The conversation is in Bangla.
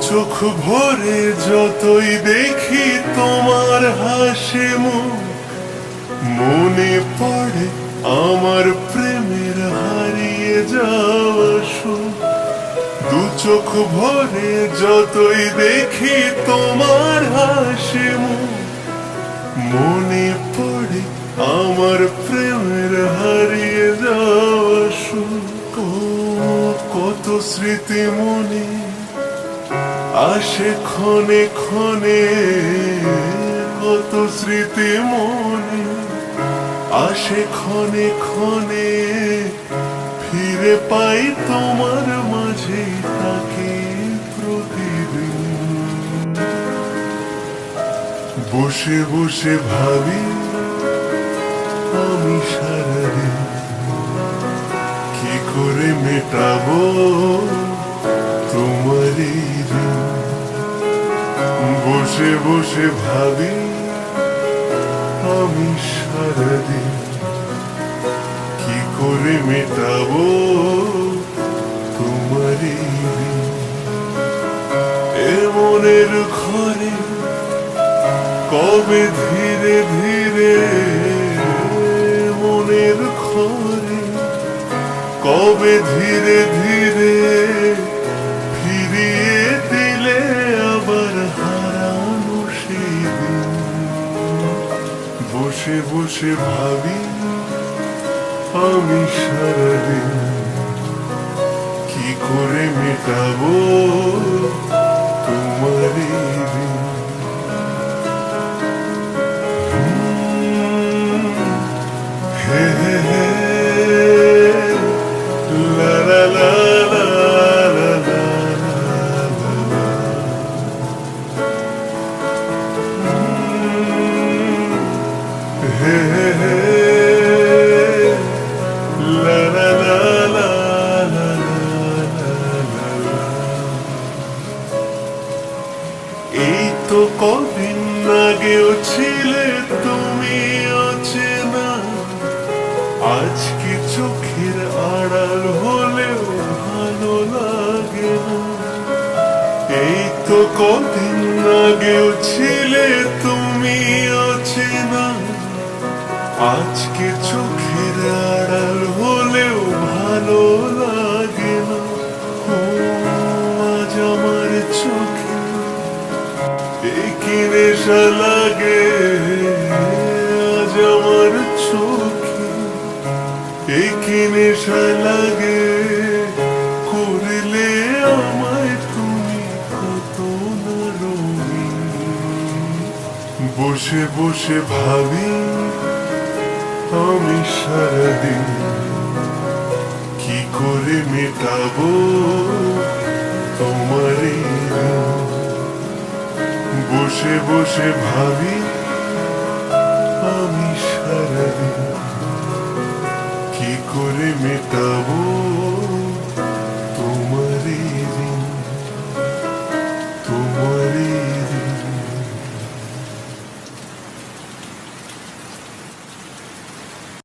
চোখ ভরে যতই দেখি তোমার হাসি মুখ, মনে পড়ে আমার প্রেমের হারিয়ে যাওয়া সুখ। দু চোখ ভরে যতই দেখি তোমার হাসি মুখ, মনে পড়ে আমার প্রেমের হারিয়ে যাওয়া সুখ। কত স্মৃতি মনে আসে ক্ষণে ক্ষণে, কত স্মৃতি মনে আসে ক্ষণে ক্ষণে, ফিরে পাই তোমার মাঝে তাকে প্রতিদিন। বসে বসে ভাবি আমি সারাদিন, কি করে মেটাবো তোমারই ঋণ। বসে বসে ভাবি আমি সারাদিন, কি করে মেটাবো তোমারই ঋণ। এ মনের ঘরে কবে ধীরে ধীরে, মনের ঘরে কবে ধীরে ধীরে ফিরিয়ে দিলে আবার হারানো সেই দিন। বসে বসে ভাবি আমি সারাদিন, কি করে মেটাবো তোমারই ঋণ। হে হে হে লা লা লা লা লা লা লা। হে হে হে লা লা লা লা লা লা লা। এই তো কদিন আগেও ছিলে তুমি অচেনা, আজকে চোখের আড়াল হলেও ভালো লাগে না। এই তো কদিন আগেও ছিলে তুমি অচেনা, আজকে চোখের আড়াল হলেও ভালো লাগে না। ও আজ আমার চোখে কি নেশা লাগে, আজ আমার চোখে কি নেশা লাগে, করলে আমায় তুমি কত না রঙিন। বসে বসে ভাবি আমি সারাদিন, কি করে মেটাবো তোমারই ঋণ। বসে বসে ভাবি আমি সারাদিন, কি করে মেটাবো